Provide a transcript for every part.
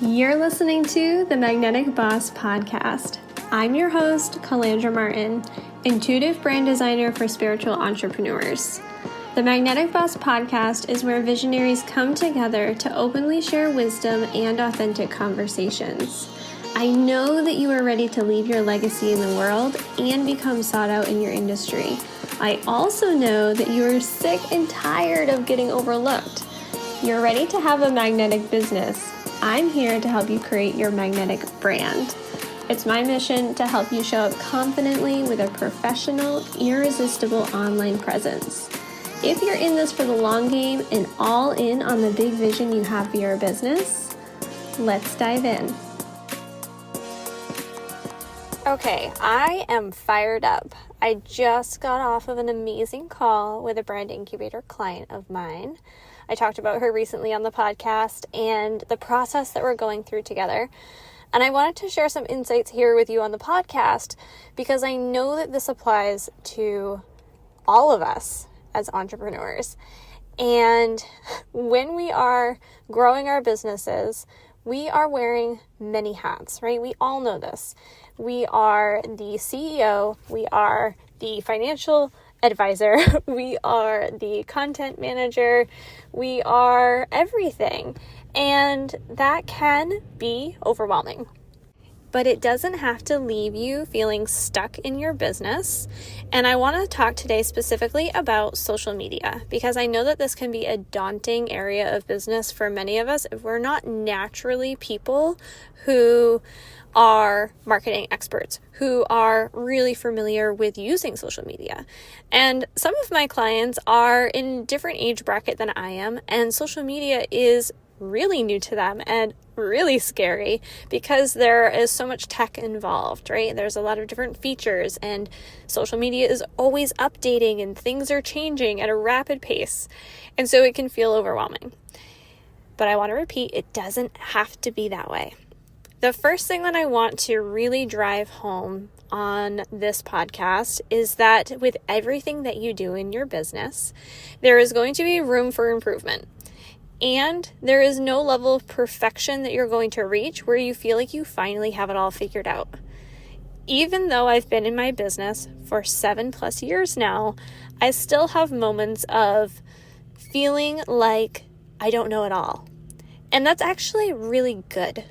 You're listening to the Magnetic Boss Podcast. I'm your host, Calandra Martin, intuitive brand designer for spiritual entrepreneurs. The Magnetic Boss Podcast is where visionaries come together to openly share wisdom and authentic conversations. I know that you are ready to leave your legacy in the world and become sought out in your industry. I also know that you are sick and tired of getting overlooked. You're ready to have a magnetic business. I'm here to help you create your magnetic brand. It's my mission to help you show up confidently with a professional, irresistible online presence. If you're in this for the long game and all in on the big vision you have for your business, let's dive in. Okay, I am fired up. I just got off of an amazing call with a brand incubator client of mine. I talked about her recently on the podcast and the process that we're going through together. And I wanted to share some insights here with you on the podcast because I know that this applies to all of us as entrepreneurs. And when we are growing our businesses, we are wearing many hats, right? We all know this. We are the CEO, we are the financial advisor, we are the content manager, we are everything. And that can be overwhelming. But it doesn't have to leave you feeling stuck in your business. And I want to talk today specifically about social media because I know that this can be a daunting area of business for many of us if we're not naturally people who are marketing experts, who are really familiar with using social media. And some of my clients are in different age bracket than I am, and social media is really new to them and really scary because there is so much tech involved, right? There's a lot of different features and social media is always updating and things are changing at a rapid pace. And so it can feel overwhelming. But I want to repeat, it doesn't have to be that way. The first thing that I want to really drive home on this podcast is that with everything that you do in your business, there is going to be room for improvement. And there is no level of perfection that you're going to reach where you feel like you finally have it all figured out. Even though I've been in my business for 7+ years now, I still have moments of feeling like I don't know it all. And that's actually really good.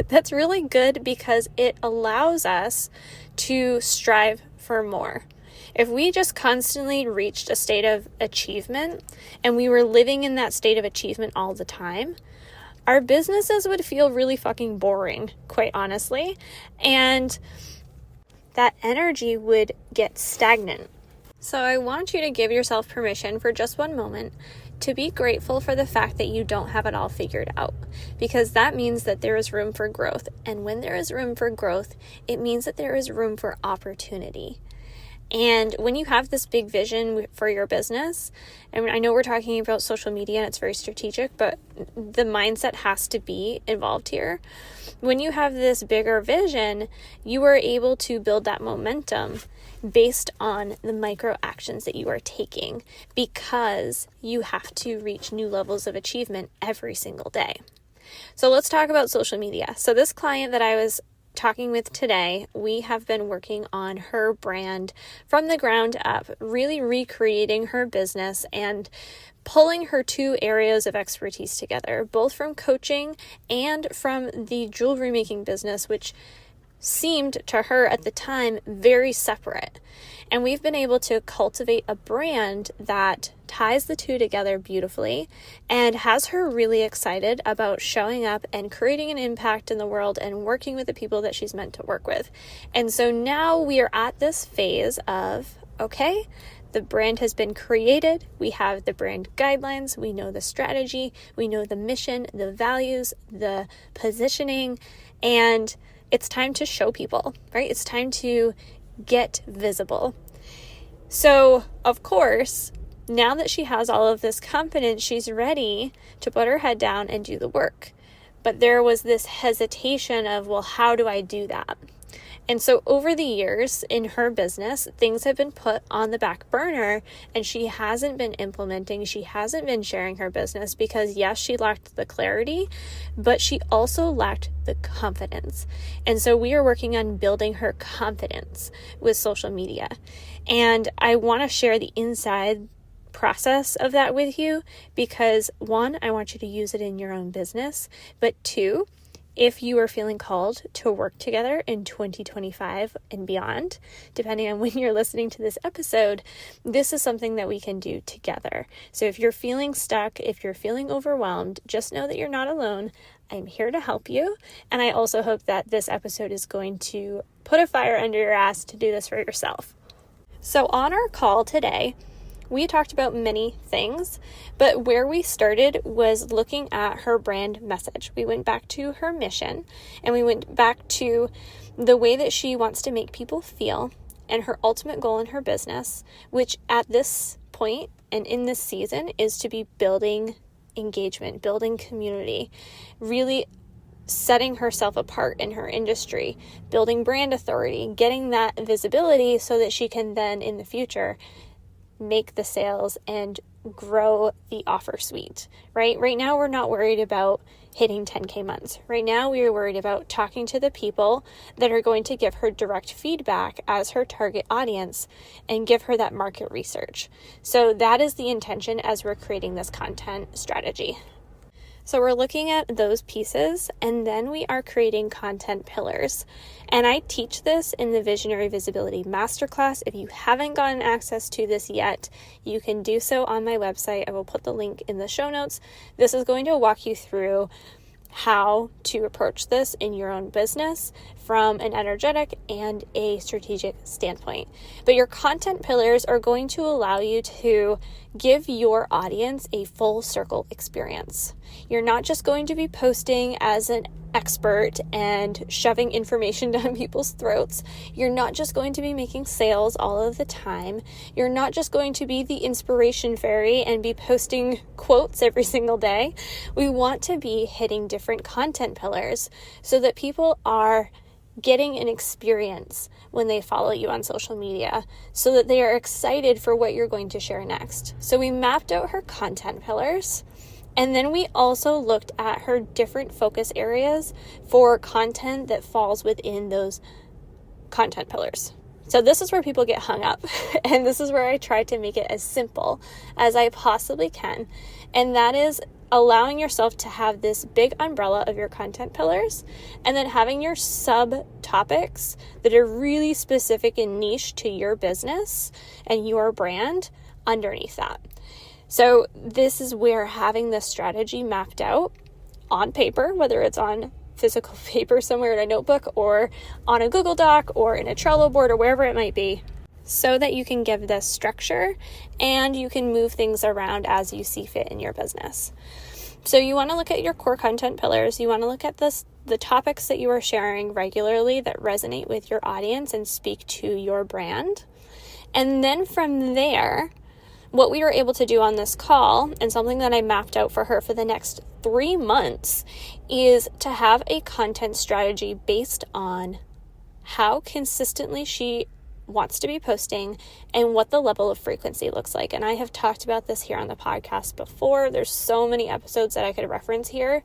That's really good because it allows us to strive for more. If we just constantly reached a state of achievement and we were living in that state of achievement all the time, our businesses would feel really fucking boring, quite honestly. And that energy would get stagnant. So I want you to give yourself permission for just one moment to be grateful for the fact that you don't have it all figured out, because that means that there is room for growth. And when there is room for growth, it means that there is room for opportunity. And when you have this big vision for your business, and I know we're talking about social media and it's very strategic, but the mindset has to be involved here. When you have this bigger vision, you are able to build that momentum based on the micro actions that you are taking because you have to reach new levels of achievement every single day. So let's talk about social media. So this client that I was talking with today, we have been working on her brand from the ground up, really recreating her business and pulling her two areas of expertise together, both from coaching and from the jewelry making business, which seemed to her at the time very separate. And we've been able to cultivate a brand that ties the two together beautifully and has her really excited about showing up and creating an impact in the world and working with the people that she's meant to work with. And so now we are at this phase of, okay, the brand has been created. We have the brand guidelines. We know the strategy. We know the mission, the values, the positioning, and it's time to show people, right? It's time to get visible. So, of course, now that she has all of this confidence, she's ready to put her head down and do the work. But there was this hesitation of, well, how do I do that? And so over the years in her business, things have been put on the back burner and she hasn't been implementing, she hasn't been sharing her business because yes, she lacked the clarity, but she also lacked the confidence. And so we are working on building her confidence with social media. And I want to share the inside process of that with you because one, I want you to use it in your own business, but two, if you are feeling called to work together in 2025 and beyond, depending on when you're listening to this episode, this is something that we can do together. So if you're feeling stuck, if you're feeling overwhelmed, just know that you're not alone. I'm here to help you. And I also hope that this episode is going to put a fire under your ass to do this for yourself. So on our call today, we talked about many things, but where we started was looking at her brand message. We went back to her mission and we went back to the way that she wants to make people feel and her ultimate goal in her business, which at this point and in this season is to be building engagement, building community, really setting herself apart in her industry, building brand authority, getting that visibility so that she can then in the future make the sales and grow the offer suite, right? Right now, we're not worried about hitting 10K months. Right now, we are worried about talking to the people that are going to give her direct feedback as her target audience and give her that market research. So that is the intention as we're creating this content strategy. So we're looking at those pieces and then we are creating content pillars. And I teach this in the Visionary Visibility Masterclass. If you haven't gotten access to this yet, you can do so on my website. I will put the link in the show notes. This is going to walk you through how to approach this in your own business from an energetic and a strategic standpoint. But your content pillars are going to allow you to give your audience a full circle experience. You're not just going to be posting as an expert and shoving information down people's throats. You're not just going to be making sales all of the time. You're not just going to be the inspiration fairy and be posting quotes every single day. We want to be hitting different content pillars so that people are getting an experience when they follow you on social media so that they are excited for what you're going to share next. So we mapped out her content pillars. And then we also looked at her different focus areas for content that falls within those content pillars. So this is where people get hung up. And this is where I try to make it as simple as I possibly can. And that is allowing yourself to have this big umbrella of your content pillars and then having your subtopics that are really specific and niche to your business and your brand underneath that. So this is where having this strategy mapped out on paper, whether it's on physical paper somewhere in a notebook or on a Google Doc or in a Trello board or wherever it might be, so that you can give this structure and you can move things around as you see fit in your business. So you want to look at your core content pillars. You want to look at the topics that you are sharing regularly that resonate with your audience and speak to your brand. And then from there, what we were able to do on this call, and something that I mapped out for her for the next 3 months, is to have a content strategy based on how consistently she wants to be posting and what the level of frequency looks like. And I have talked about this here on the podcast before. There's so many episodes that I could reference here.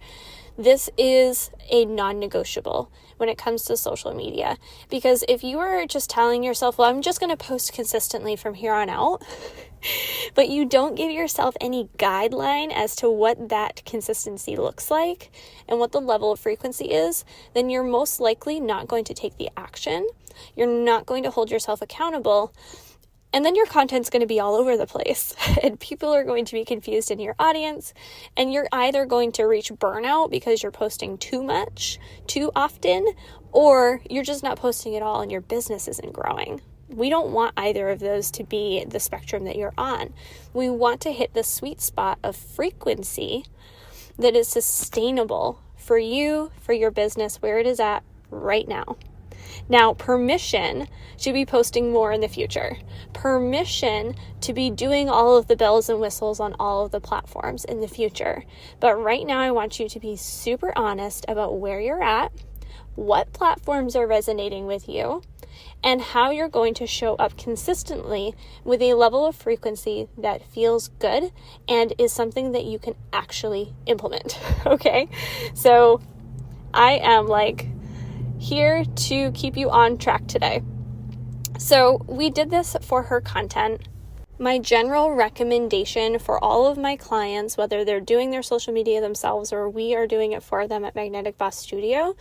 This is a non-negotiable when it comes to social media, because if you are just telling yourself, well, I'm just going to post consistently from here on out, but you don't give yourself any guideline as to what that consistency looks like and what the level of frequency is, then you're most likely not going to take the action. You're not going to hold yourself accountable. And then your content's going to be all over the place and people are going to be confused in your audience, and you're either going to reach burnout because you're posting too much, too often, or you're just not posting at all and your business isn't growing. We don't want either of those to be the spectrum that you're on. We want to hit the sweet spot of frequency that is sustainable for you, for your business, where it is at right now. Now, permission to be posting more in the future. Permission to be doing all of the bells and whistles on all of the platforms in the future. But right now, I want you to be super honest about where you're at, what platforms are resonating with you, and how you're going to show up consistently with a level of frequency that feels good and is something that you can actually implement. Okay? So I am here to keep you on track today. So we did this for her content. My general recommendation for all of my clients, whether they're doing their social media themselves or we are doing it for them at Magnetic Boss Studio,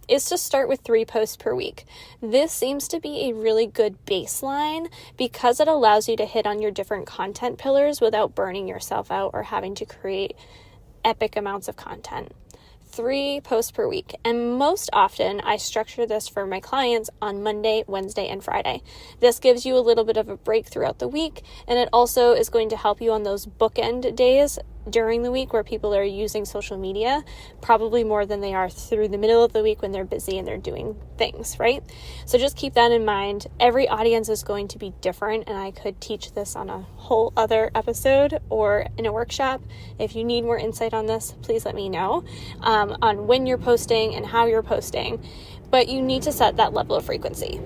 is to start with 3 posts per week. This seems to be a really good baseline because it allows you to hit on your different content pillars without burning yourself out or having to create epic amounts of content. 3 posts per week. And most often I structure this for my clients on Monday, Wednesday, and Friday. This gives you a little bit of a break throughout the week, and it also is going to help you on those bookend days during the week where people are using social media, probably more than they are through the middle of the week when they're busy and they're doing things, right? So just keep that in mind. Every audience is going to be different, and I could teach this on a whole other episode or in a workshop. If you need more insight on this, please let me know on when you're posting and how you're posting, but you need to set that level of frequency.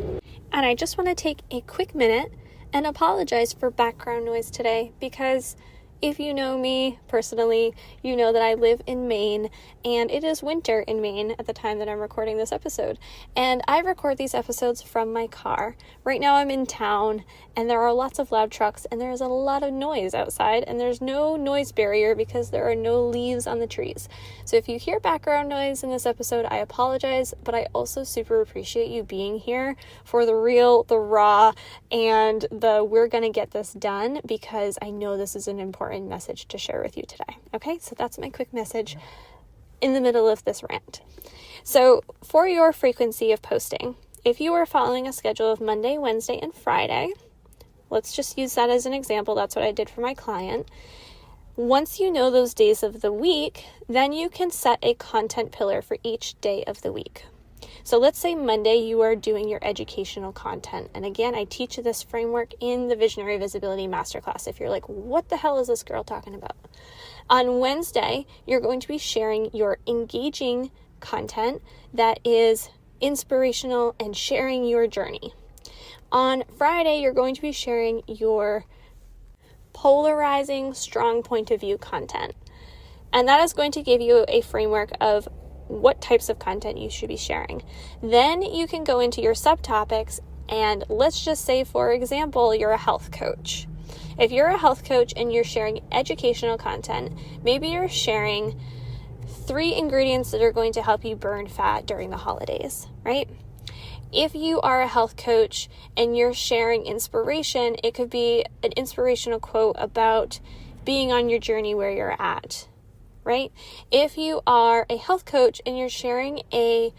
And I just want to take a quick minute and apologize for background noise today, because if you know me personally, you know that I live in Maine, and it is winter in Maine at the time that I'm recording this episode. And I record these episodes from my car. Right now I'm in town, and there are lots of loud trucks, and there's a lot of noise outside, and there's no noise barrier because there are no leaves on the trees. So if you hear background noise in this episode, I apologize, but I also super appreciate you being here for the real, the raw, and the we're gonna get this done, because I know this is an important message to share with you today. Okay, so that's my quick message in the middle of this rant. So for your frequency of posting, if you are following a schedule of Monday, Wednesday, and Friday, let's just use that as an example. That's what I did for my client. Once you know those days of the week, then you can set a content pillar for each day of the week. So let's say Monday you are doing your educational content. And again, I teach this framework in the Visionary Visibility Masterclass. If you're like, what the hell is this girl talking about? On Wednesday, you're going to be sharing your engaging content that is inspirational and sharing your journey. On Friday, you're going to be sharing your polarizing, strong point of view content. And that is going to give you a framework of what types of content you should be sharing. Then you can go into your subtopics, and let's just say, for example, you're a health coach. If you're a health coach and you're sharing educational content, maybe you're sharing 3 ingredients that are going to help you burn fat during the holidays, right? If you are a health coach and you're sharing inspiration, it could be an inspirational quote about being on your journey where you're at, right? If you are a health coach and you're sharing a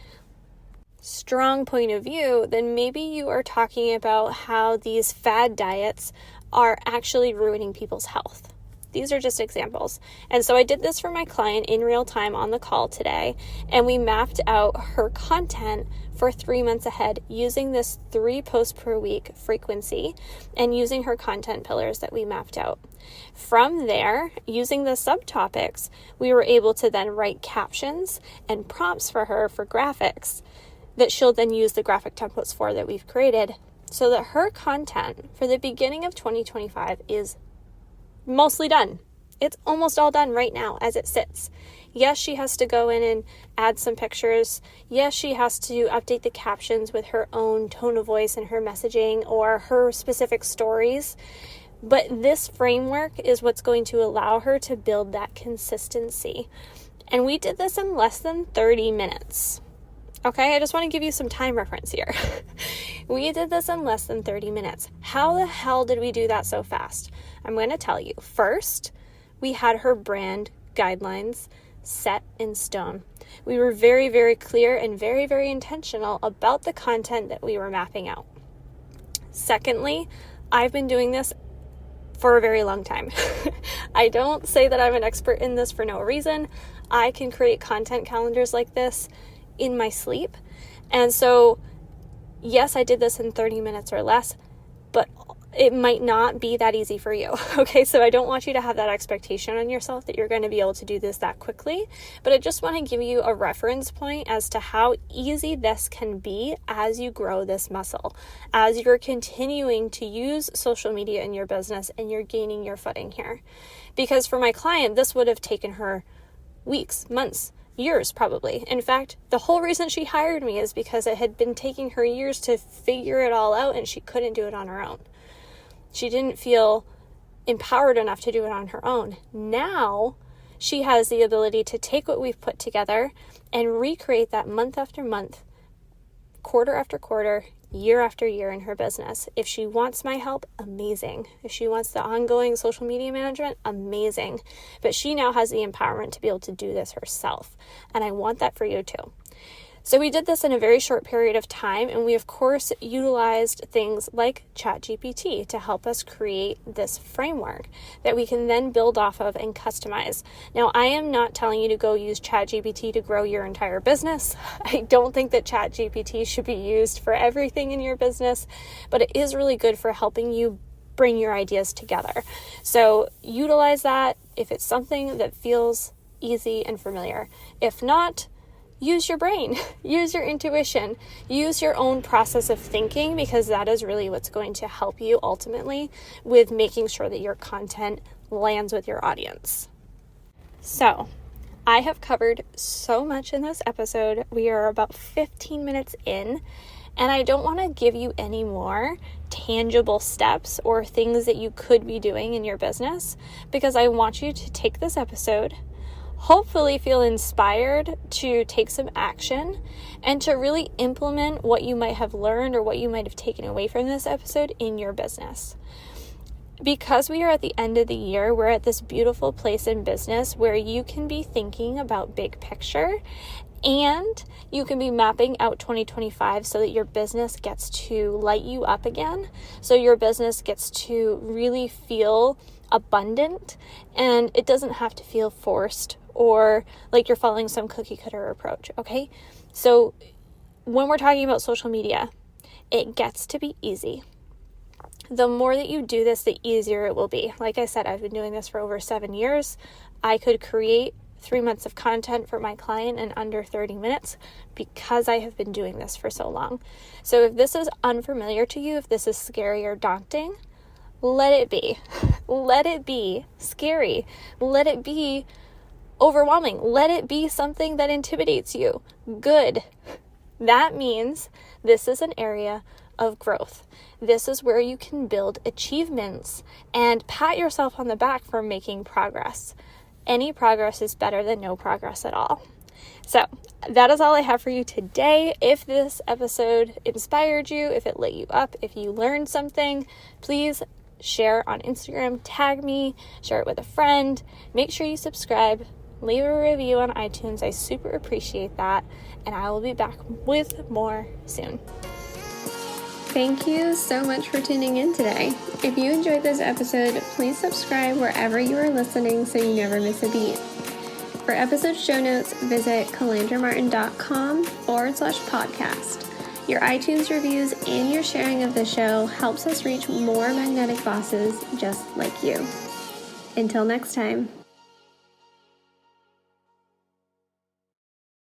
strong point of view, then maybe you are talking about how these fad diets are actually ruining people's health. These are just examples. And so I did this for my client in real time on the call today, and we mapped out her content for 3 months ahead using this 3 posts per week frequency and using her content pillars that we mapped out. From there, using the subtopics, we were able to then write captions and prompts for her for graphics that she'll then use the graphic templates for that we've created, so that her content for the beginning of 2025 is mostly done. It's almost all done right now as it sits. Yes, she has to go in and add some pictures. Yes, she has to update the captions with her own tone of voice and her messaging or her specific stories. But this framework is what's going to allow her to build that consistency. And we did this in less than 30 minutes. Okay, I just want to give you some time reference here. We did this in less than 30 minutes. How the hell did we do that so fast? I'm going to tell you. First, we had her brand guidelines set in stone. We were very, very clear and very, very intentional about the content that we were mapping out. Secondly, I've been doing this for a very long time. I don't say that I'm an expert in this for no reason. I can create content calendars like this in my sleep. And so, yes, I did this in 30 minutes or less, but it might not be that easy for you. Okay, so I don't want you to have that expectation on yourself that you're going to be able to do this that quickly, but I just want to give you a reference point as to how easy this can be as you grow this muscle, as you're continuing to use social media in your business and you're gaining your footing here. Because for my client, this would have taken her weeks, months, years probably. In fact, the whole reason she hired me is because it had been taking her years to figure it all out and she couldn't do it on her own. She didn't feel empowered enough to do it on her own. Now she has the ability to take what we've put together and recreate that month after month, quarter after quarter, year after year in her business. If she wants my help, amazing. If she wants the ongoing social media management, amazing. But she now has the empowerment to be able to do this herself. And I want that for you too. So we did this in a very short period of time, and we of course utilized things like ChatGPT to help us create this framework that we can then build off of and customize. Now, I am not telling you to go use ChatGPT to grow your entire business. I don't think that ChatGPT should be used for everything in your business, but it is really good for helping you bring your ideas together. So utilize that if it's something that feels easy and familiar. If not, use your brain, use your intuition, use your own process of thinking, because that is really what's going to help you ultimately with making sure that your content lands with your audience. So, I have covered so much in this episode. We are about 15 minutes in, and I don't want to give you any more tangible steps or things that you could be doing in your business, because I want you to take this episode, hopefully feel inspired to take some action and to really implement what you might have learned or what you might have taken away from this episode in your business. Because we are at the end of the year, we're at this beautiful place in business where you can be thinking about big picture and you can be mapping out 2025 so that your business gets to light you up again. So your business gets to really feel abundant and it doesn't have to feel forced or like you're following some cookie cutter approach, okay? So when we're talking about social media, it gets to be easy. The more that you do this, the easier it will be. Like I said, I've been doing this for over 7 years. I could create 3 months of content for my client in under 30 minutes because I have been doing this for so long. So if this is unfamiliar to you, if this is scary or daunting, let it be. Let it be scary. Let it be overwhelming. Let it be something that intimidates you. Good. That means this is an area of growth. This is where you can build achievements and pat yourself on the back for making progress. Any progress is better than no progress at all. So that is all I have for you today. If this episode inspired you, if it lit you up, if you learned something, please share on Instagram, tag me, share it with a friend. Make sure you subscribe. Leave a review on iTunes. I super appreciate that. And I will be back with more soon. Thank you so much for tuning in today. If you enjoyed this episode, please subscribe wherever you are listening so you never miss a beat. For episode show notes, visit calandramartin.com/podcast. Your iTunes reviews and your sharing of the show helps us reach more magnetic bosses just like you. Until next time.